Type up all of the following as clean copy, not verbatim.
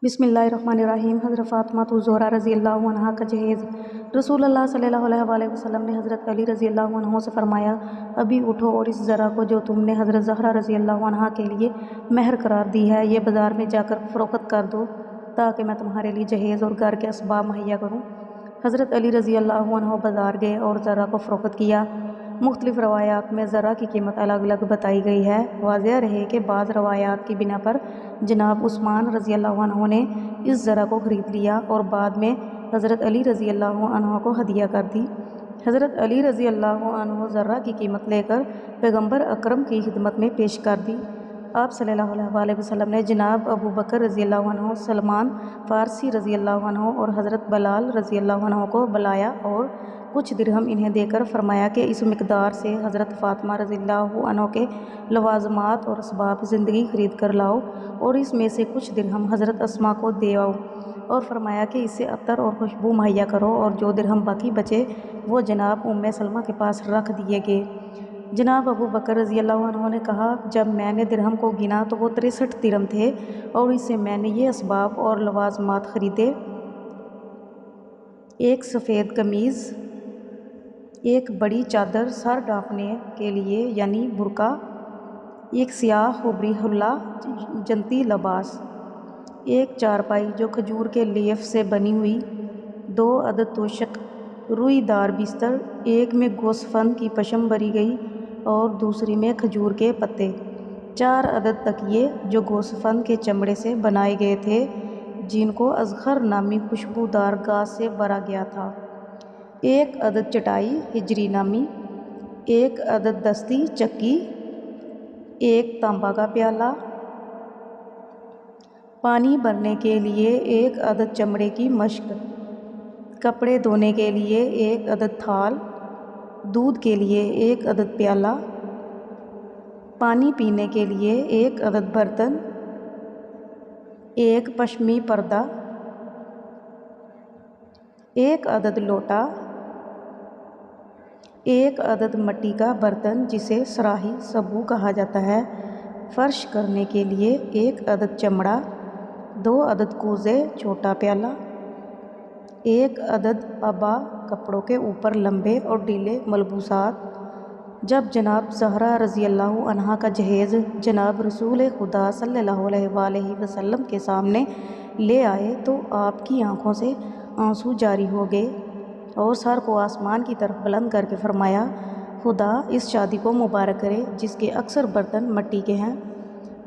बिस्मिल्लाहिर्रहमानिर्रहीम। हज़रत फ़ातिमा ज़ोहरा रज़ी अल्लाह अन्हा का जहेज़। रसूल अल्लाह सल्लल्लाहु अलैहि वसल्लम ने हज़रत अली रज़ी अल्लाह अन्हु से फ़रमाया, अभी उठो और इस ज़रा को जो तुमने हज़रत ज़हरा रज़ी अल्लाह अन्हा के लिए महर करार दी है, ये बाज़ार में जाकर फ़रोख्त कर दो ताकि मैं तुम्हारे लिए जहेज़ और घर के असबाब मुहैया करूँ। हज़रत अली रज़ी अल्लाह अन्हु बाज़ार गए और ज़रा को फ़रोख्त किया। मुख्तलिफ़ रवायात में ज़रा की कीमत अलग अलग बताई गई है। वाज़ेह रहे कि बाज़ रवायात की बिना पर जनाब उस्मान रज़ी अल्लाह अन्हु ने इस ज़रा को ख़रीद लिया और बाद में हज़रत अली रज़ी अल्लाह अन्हु को हदिया कर दी। हज़रत अली रज़ी अल्लाह अन्हु ज़रा की कीमत लेकर पैगम्बर अकरम की खिदमत में पेश कर दी। आप सल्लल्लाहु अलैहि वसल्लम ने जनाब अबू बकर रज़ी अल्लाह अन्हु, सलमान फ़ारसी रज़ी अल्लाह अन्हु और हज़रत बलाल रज़ी अल्लाह अन्हु को बुलाया और कुछ दिरहम इन्हें देकर फ़रमाया कि इस मिक़दार से हज़रत फ़ातिमा रज़ी अल्लाह अन्हा के लवाज़मात और असबाब ज़िंदगी ख़रीद कर लाओ और इसमें से कुछ दिरहम हज़रत अस्मा को दे आओ। और फ़रमाया कि इससे अत्तर और खुशबू मुहैया करो और जो दिरहम बाकी बचे वो जनाब उम्मे सलमा के पास रख दिए गए। जनाब अबू बकर रज़ी अल्लाह अन्हु ने कहा, जब मैंने दिरहम को गिना तो वो 63 दिरहम थे और इससे मैंने ये असबाब और लवाज़मात ख़रीदे: एक सफ़ेद कमीज़, एक बड़ी चादर सर ढाँपने के लिए यानी बुरका, एक सियाह खुबरी हुल्ला जंती लबास, एक चारपाई जो खजूर के लीफ से बनी हुई, 2 अदद तोशक रुईदार बिस्तर, एक में गोसफंद की पशम भरी गई और दूसरी में खजूर के पत्ते, 4 अदद तकिए जो गोसफंद के चमड़े से बनाए गए थे जिनको अज़खर नामी खुशबूदार गाज से भरा गया था, 1 अदद चटाई हिजरी नामी, 1 अदद दस्ती चक्की, 1 तांबा का प्याला, पानी भरने के लिए 1 अदद चमड़े की मशक, कपड़े धोने के लिए 1 अदद थाल, दूध के लिए 1 अदद प्याला, पानी पीने के लिए 1 अदद बर्तन, 1 पश्मी पर्दा, 1 अदद लोटा, 1 अदद मिट्टी का बर्तन जिसे सराही सबू कहा जाता है, फ़र्श करने के लिए 1 अदद चमड़ा, 2 अदद कूज़े छोटा प्याला, 1 अदद अबा कपड़ों के ऊपर लंबे और ढीले मलबूसात। जब जनाब ज़हरा रज़ी अल्लाह अन्हा का जहेज़ जनाब रसूल खुदा सल्लल्लाहु अलैहि वसल्लम के सामने ले आए तो आपकी आँखों से आंसू जारी हो गए और सर को आसमान की तरफ बुलंद करके फ़रमाया, खुदा इस शादी को मुबारक करे जिसके अक्सर बर्तन मिट्टी के हैं।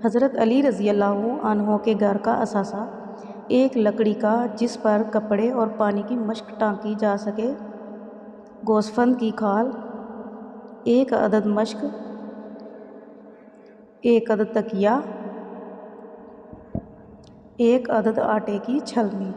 हज़रत अली रज़ी अल्लाह अन्हु के घर का असासा एक लकड़ी का जिस पर कपड़े और पानी की मशक टाँकी जा सके, गोसफंद की खाल, 1 अदद मशक, 1 अदद तकिया, 1 अदद आटे की छलनी।